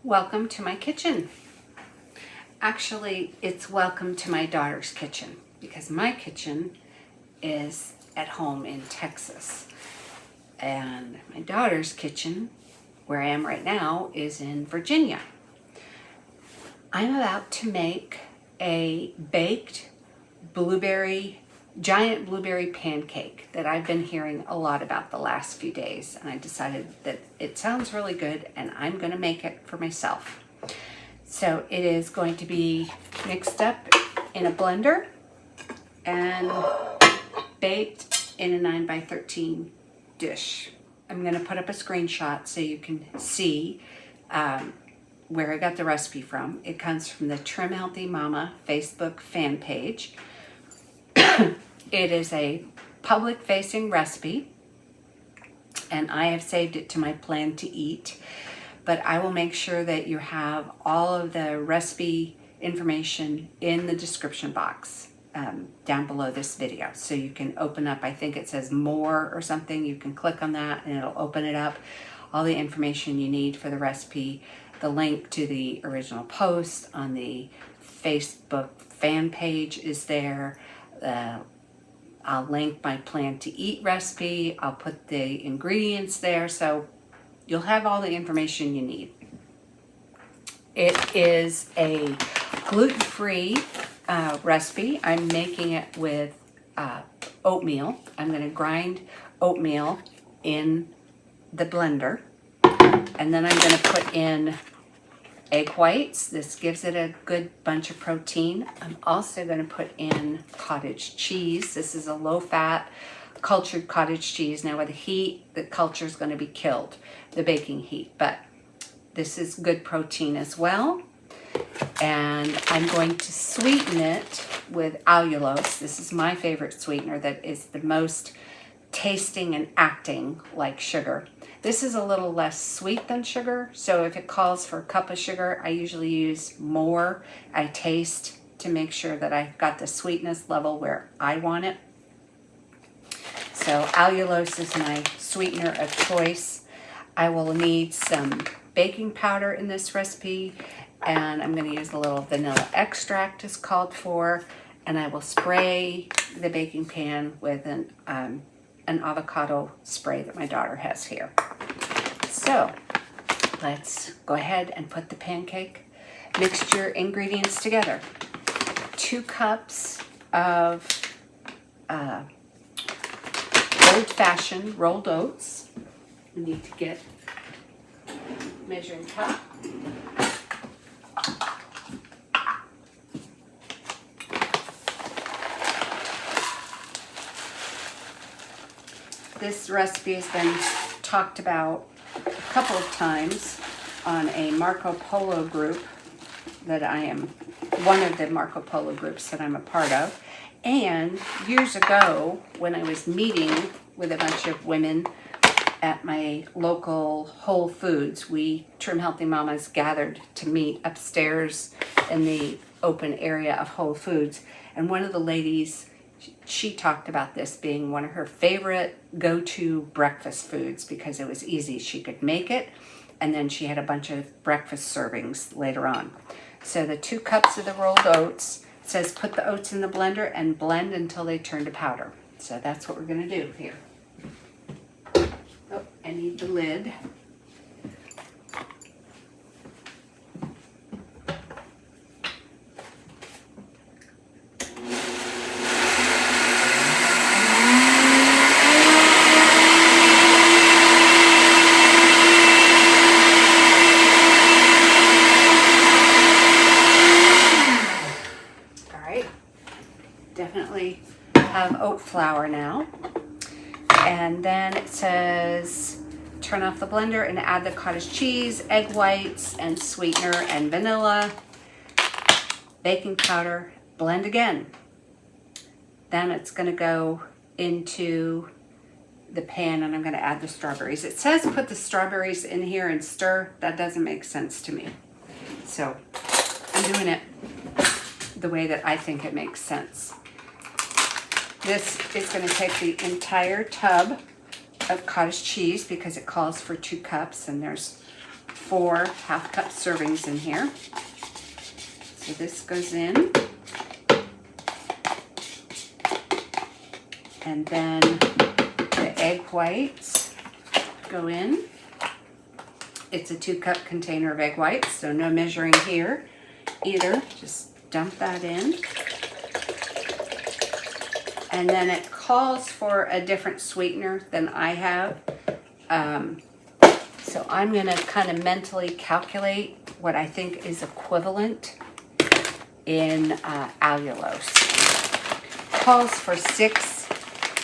Welcome to my kitchen. Actually, it's welcome to my daughter's kitchen because my kitchen is at home in Texas. And my daughter's kitchen, where I am right now, is in Virginia. I'm about to make a baked giant blueberry pancake that I've been hearing a lot about the last few days, and I decided that it sounds really good and I'm going to make it for myself. So it is going to be mixed up in a blender and baked in a 9x13 dish. I'm going to put up a screenshot so you can see where I got the recipe from. It comes from the Trim Healthy Mama Facebook fan page. It is a public-facing recipe, and I have saved it to my plan to eat, but I will make sure that you have all of the recipe information in the description box down below this video. So you can open up, I think it says more or something, you can click on that and it'll open it up. All the information you need for the recipe, the link to the original post on the Facebook fan page is there. I'll link my plan to eat recipe. I'll put the ingredients there, so you'll have all the information you need. It is a gluten-free recipe. I'm making it with oatmeal. I'm going to grind oatmeal in the blender, and then I'm going to put in egg whites. This gives it a good bunch of protein. I'm also going to put in cottage cheese. This is a low-fat cultured cottage cheese. Now with the heat, the culture is going to be killed, the baking heat, but this is good protein as well. And I'm going to sweeten it with allulose. This is my favorite sweetener that is the most tasting and acting like sugar. This is a little less sweet than sugar, so if it calls for a cup of sugar, I usually use more. I taste to make sure that I've got the sweetness level where I want it. So allulose is my sweetener of choice. I will need some baking powder in this recipe, and I'm going to use a little vanilla extract as called for, and I will spray the baking pan with an avocado spray that my daughter has here. So let's go ahead and put the pancake mixture ingredients together. 2 cups of old-fashioned rolled oats. We need to get measuring cup. This recipe has been talked about a couple of times on a Marco Polo group that I am, one of the Marco Polo groups that I'm a part of. And years ago, when I was meeting with a bunch of women at my local Whole Foods, we Trim Healthy Mamas gathered to meet upstairs in the open area of Whole Foods. And one of the ladies, she talked about this being one of her favorite go-to breakfast foods because it was easy. She could make it, and then she had a bunch of breakfast servings later on. So the 2 cups of the rolled oats, it says put the oats in the blender and blend until they turn to powder. So that's what we're going to do here. Oh, I need the lid. Definitely have oat flour now. And then it says turn off the blender and add the cottage cheese, egg whites, and sweetener and vanilla, baking powder, blend again. Then it's going to go into the pan and I'm going to add the strawberries. It says put the strawberries in here and stir. That doesn't make sense to me. So I'm doing it the way that I think it makes sense. This is going to take the entire tub of cottage cheese because it calls for 2 cups, and there's 4 half-cup servings in here. So this goes in. And then the egg whites go in. It's a 2-cup container of egg whites, so no measuring here either. Just dump that in. And then it calls for a different sweetener than I have. So I'm gonna kind of mentally calculate what I think is equivalent in allulose. Calls for 6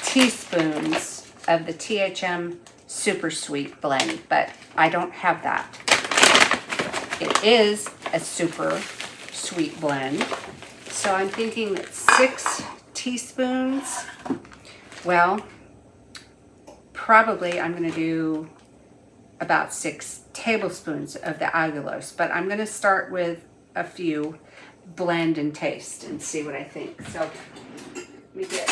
teaspoons of the THM Super Sweet blend, but I don't have that. It is a super sweet blend. So I'm thinking that 6 teaspoons, well, probably I'm gonna do about 6 tablespoons of the allulose, but I'm gonna start with a few, blend and taste and see what I think. So let me get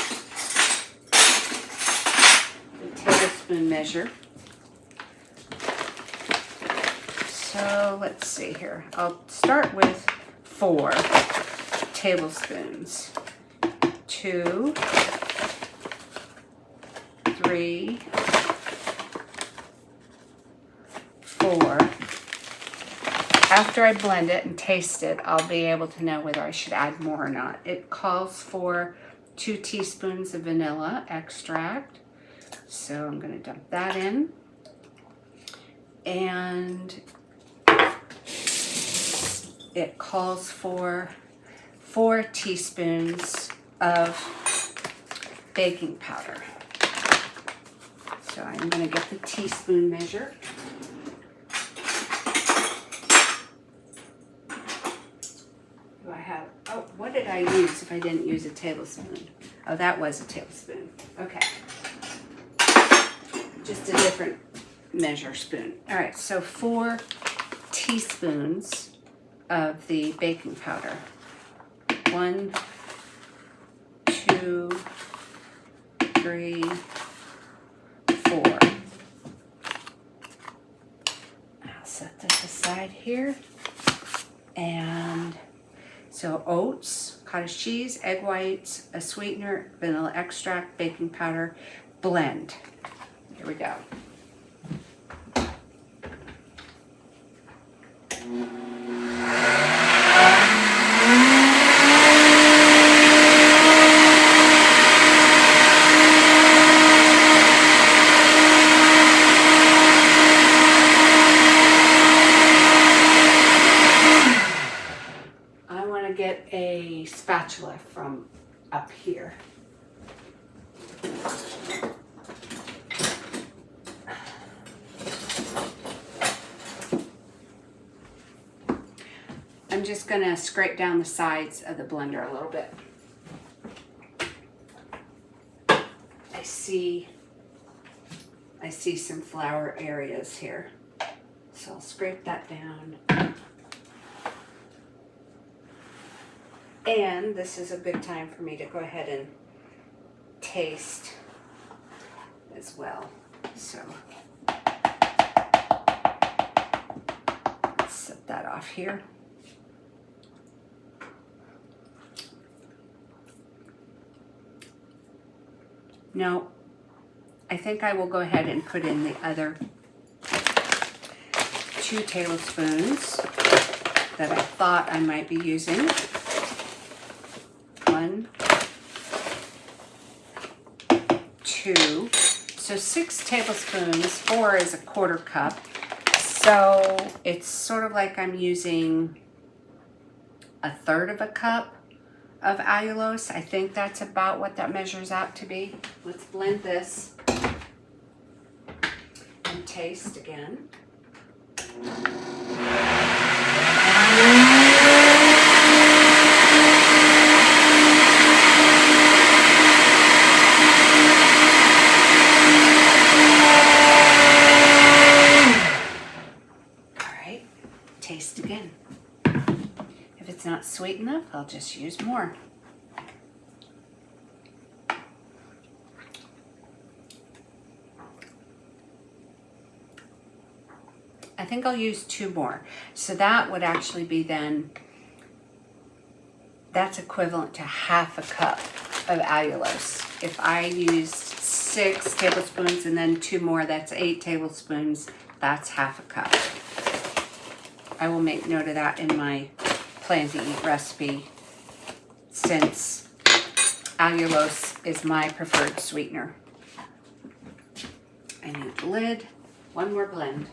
the tablespoon measure. So let's see here. I'll start with 4 tablespoons. 2, 3, 4. After I blend it and taste it, I'll be able to know whether I should add more or not. It calls for 2 teaspoons of vanilla extract. So I'm going to dump that in. And it calls for 4 teaspoons of baking powder. So I'm going to get the teaspoon measure. Do I have, oh, what did I use if I didn't use a tablespoon? Oh, that was a tablespoon. Okay. Just a different measure spoon. All right, so 4 teaspoons of the baking powder. 1, 2, 3, 4. I'll set this aside here. And so oats, cottage cheese, egg whites, a sweetener, vanilla extract, baking powder, blend. Here we go. Get a spatula from up here. I'm just going to scrape down the sides of the blender a little bit. I see some flour areas here, so I'll scrape that down. And this is a good time for me to go ahead and taste as well. So let's set that off here. No, I think I will go ahead and put in the other 2 tablespoons that I thought I might be using. 1, 2, so 6 tablespoons, 4 is a 1/4 cup. So it's sort of like I'm using 1/3 of a cup of allulose. I think that's about what that measures out to be. Let's blend this and taste again. Taste again. If it's not sweet enough, I'll just use more. I think I'll use 2 more. So that would actually be then, that's equivalent to half a cup of allulose. If I used 6 tablespoons and then 2 more, that's 8 tablespoons. That's half a cup. I will make note of that in my Plan to Eat recipe, since allulose is my preferred sweetener. I need the lid. One more blend.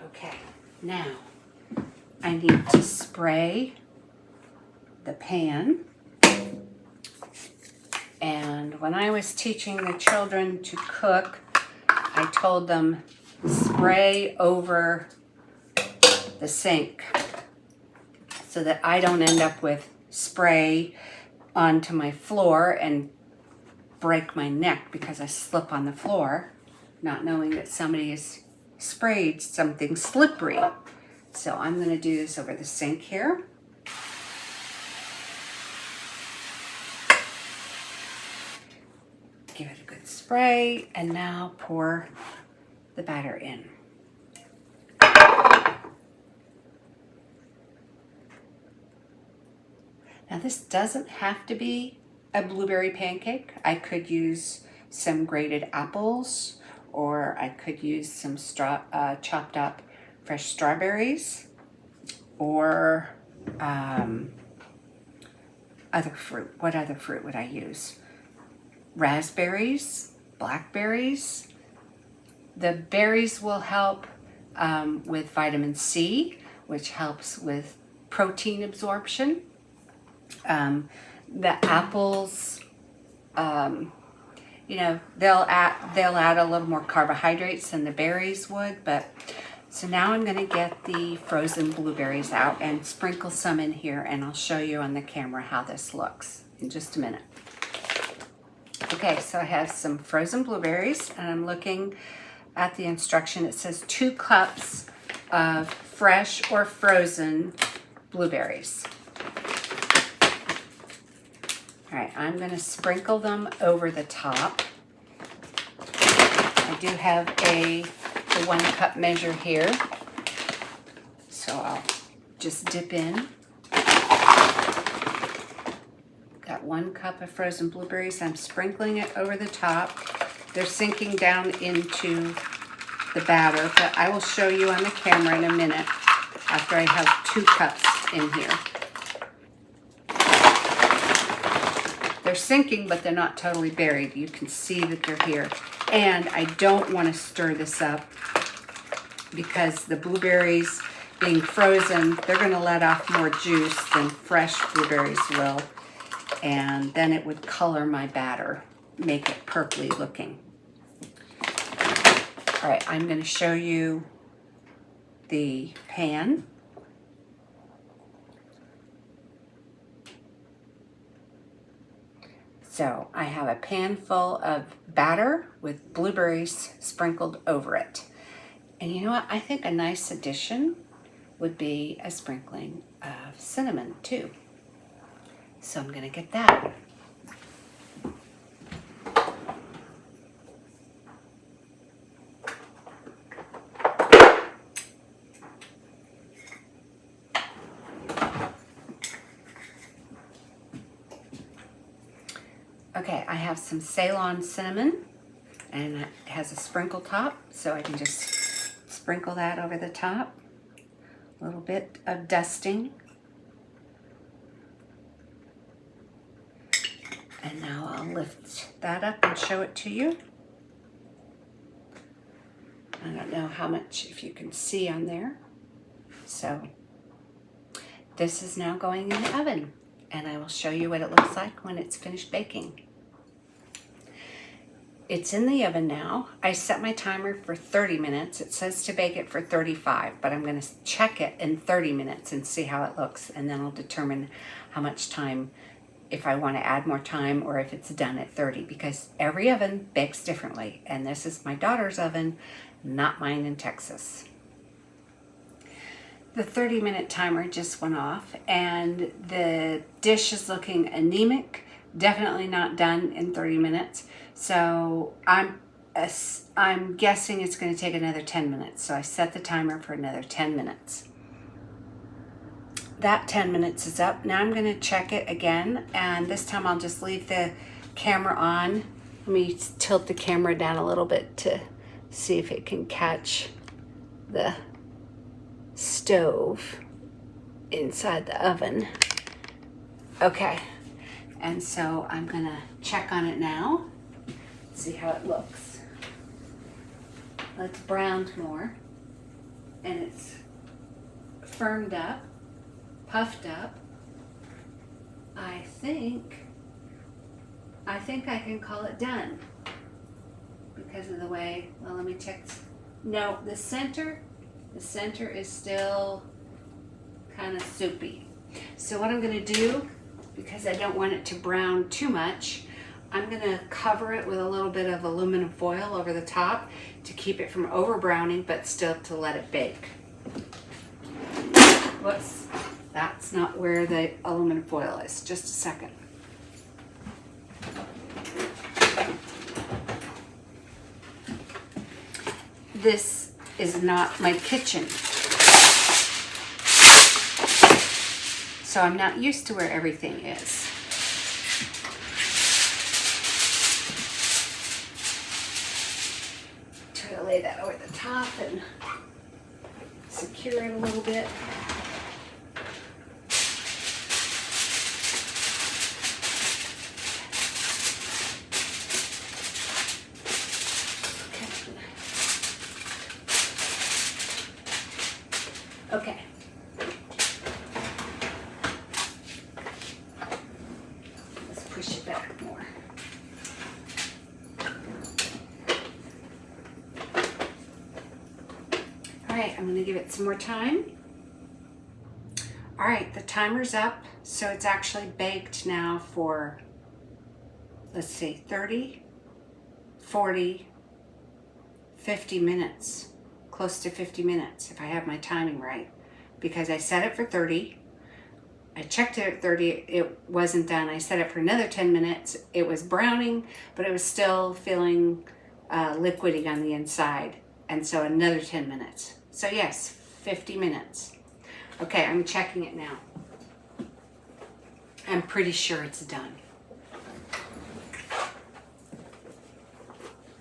Okay, now I need to spray the pan. And when I was teaching the children to cook, I told them spray over the sink so that I don't end up with spray onto my floor and break my neck because I slip on the floor, not knowing that somebody has sprayed something slippery. So I'm going to do this over the sink here. Give it a good spray, and now pour the batter in. Now this doesn't have to be a blueberry pancake. I could use some grated apples, or I could use some chopped up fresh strawberries, or other fruit. What other fruit would I use? Raspberries, blackberries. The berries will help with vitamin C, which helps with protein absorption. The apples, you know, they'll add a little more carbohydrates than the berries would. But so now I'm going to get the frozen blueberries out and sprinkle some in here, and I'll show you on the camera how this looks in just a minute. Okay, so I have some frozen blueberries, and I'm looking at the instruction. It says 2 cups of fresh or frozen blueberries. All right, I'm going to sprinkle them over the top. I do have the 1 cup measure here, so I'll just dip in. Got 1 cup of frozen blueberries. I'm sprinkling it over the top. They're sinking down into the batter, but I will show you on the camera in a minute after I have 2 cups in here. They're sinking, but they're not totally buried. You can see that they're here. And I don't want to stir this up because the blueberries being frozen, they're going to let off more juice than fresh blueberries will. And then it would color my batter, make it purpley looking. All right, I'm going to show you the pan. So I have a pan full of batter with blueberries sprinkled over it. And you know what? I think a nice addition would be a sprinkling of cinnamon too. So I'm going to get that. Okay, I have some Ceylon cinnamon, and it has a sprinkle top, so I can just sprinkle that over the top. A little bit of dusting. And now I'll lift that up and show it to you. I don't know how much, if you can see on there. So this is now going in the oven, and I will show you what it looks like when it's finished baking. It's in the oven now. I set my timer for 30 minutes. It says to bake it for 35, but I'm going to check it in 30 minutes and see how it looks, and then I'll determine how much time, if I want to add more time or if it's done at 30, because every oven bakes differently, and this is my daughter's oven, not mine in Texas. The 30-minute timer just went off and the dish is looking anemic, definitely not done in 30 minutes. So I'm guessing it's going to take another 10 minutes. So I set the timer for another 10 minutes. That 10 minutes is up. Now I'm going to check it again, and this time I'll just leave the camera on. Let me tilt the camera down a little bit to see if it can catch the stove inside the oven. Okay, and so I'm going to check on it now, see how it looks. It's browned more, and it's firmed up, puffed up. I think I can call it done because of the way, well, let me check. No, the center is still kind of soupy. So what I'm going to do, because I don't want it to brown too much, I'm going to cover it with a little bit of aluminum foil over the top to keep it from over browning, but still to let it bake. Whoops, that's not where the aluminum foil is. Just a second. This is not my kitchen, so I'm not used to where everything is. Try to lay that over the top and secure it a little bit. Okay. Let's push it back more. All right, I'm going to give it some more time. All right, the timer's up, so it's actually baked now for, let's see, 30, 40, 50 minutes. Close to 50 minutes if I have my timing right, because I set it for 30. I checked it at 30, it wasn't done. I set it for another 10 minutes. It was browning, but it was still feeling liquidy on the inside. And so another 10 minutes. So yes, 50 minutes. Okay, I'm checking it now. I'm pretty sure it's done.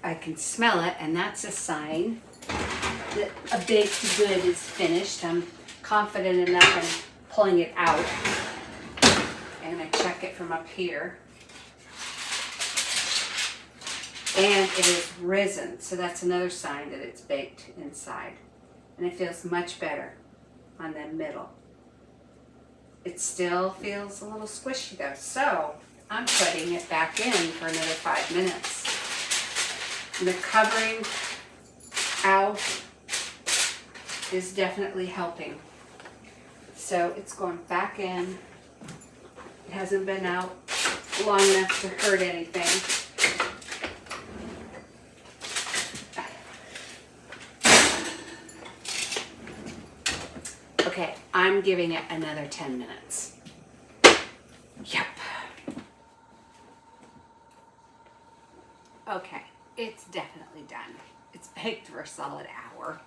I can smell it, and that's a sign that a baked good is finished. I'm confident enough in pulling it out. And I check it from up here. And it is risen, so that's another sign that it's baked inside. And it feels much better on the middle. It still feels a little squishy though, so I'm putting it back in for another 5 minutes. And the covering out is definitely helping. So it's going back in. It hasn't been out long enough to hurt anything. Okay, I'm giving it another 10 minutes. Yep. Okay, it's definitely done. It's baked for a solid hour.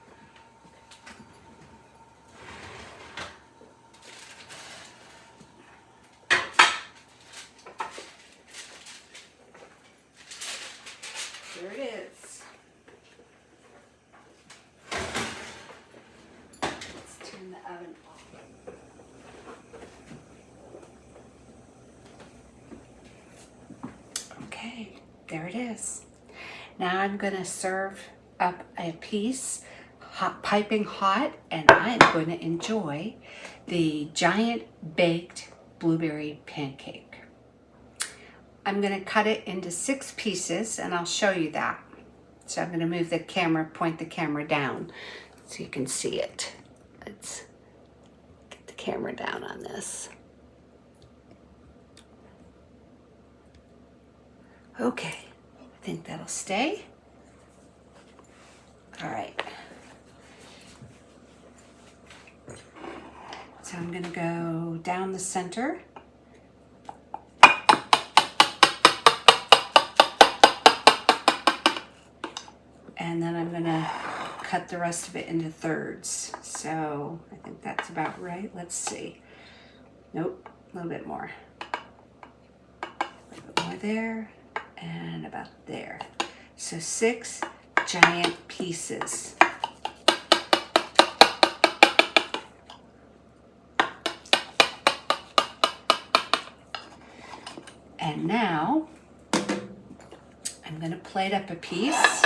There it is. Let's turn the oven off. Okay, there it is. Now I'm going to serve up a piece, hot, piping hot, and I'm going to enjoy the giant baked blueberry pancake. I'm going to cut it into 6 pieces, and I'll show you that. So I'm going to move the camera, point the camera down so you can see it. Let's get the camera down on this. Okay, I think that'll stay. All right. So I'm going to go down the center. And then I'm going to cut the rest of it into thirds. So I think that's about right. Let's see. Nope, a little bit more. A little bit more there, and about there. So 6 giant pieces. And now I'm going to plate up a piece.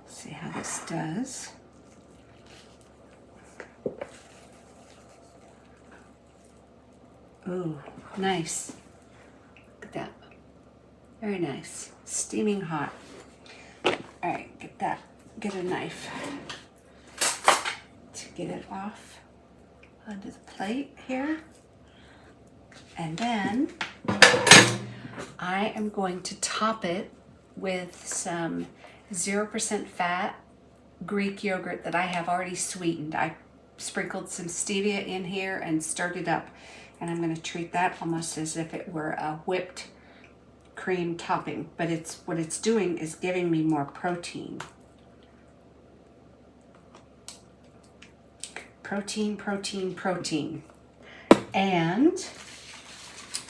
See how this does. Ooh, nice. Look at that. Very nice. Steaming hot. All right, get that. Get a knife to get it off onto the plate here. And then I am going to top it with some 0% fat Greek yogurt that I have already sweetened. I sprinkled some stevia in here and stirred it up. And I'm going to treat that almost as if it were a whipped cream topping. But what it's doing is giving me more protein. Protein, protein, protein. And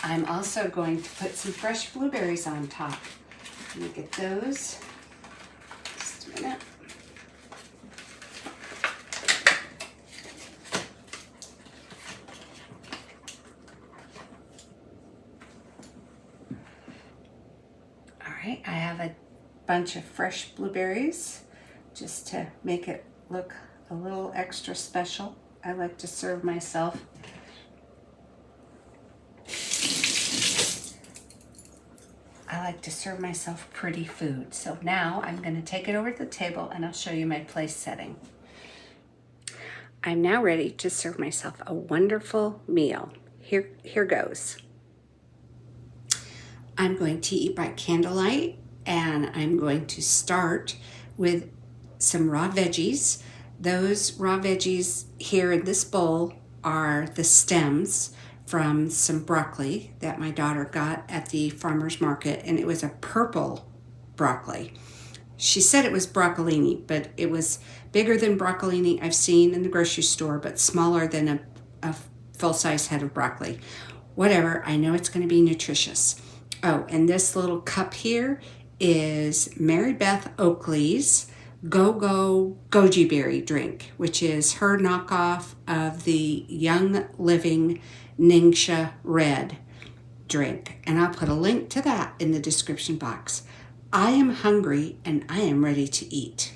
I'm also going to put some fresh blueberries on top. Let me get those. Just a minute. All right, I have a bunch of fresh blueberries just to make it look a little extra special. I like to serve myself pretty food. So now I'm going to take it over to the table and I'll show you my place setting. I'm now ready to serve myself a wonderful meal. Here goes. I'm going to eat by candlelight, and I'm going to start with some raw veggies. Those raw veggies here in this bowl are the stems from some broccoli that my daughter got at the farmer's market, and it was a purple broccoli. She said it was broccolini, but it was bigger than broccolini I've seen in the grocery store, but smaller than a full-size head of broccoli. Whatever, I know it's going to be nutritious. Oh, and this little cup here is Mary Beth Oakley's Go-Go Goji Berry drink, which is her knockoff of the Young Living Ningxia Red drink. And I'll put a link to that in the description box. I am hungry and I am ready to eat.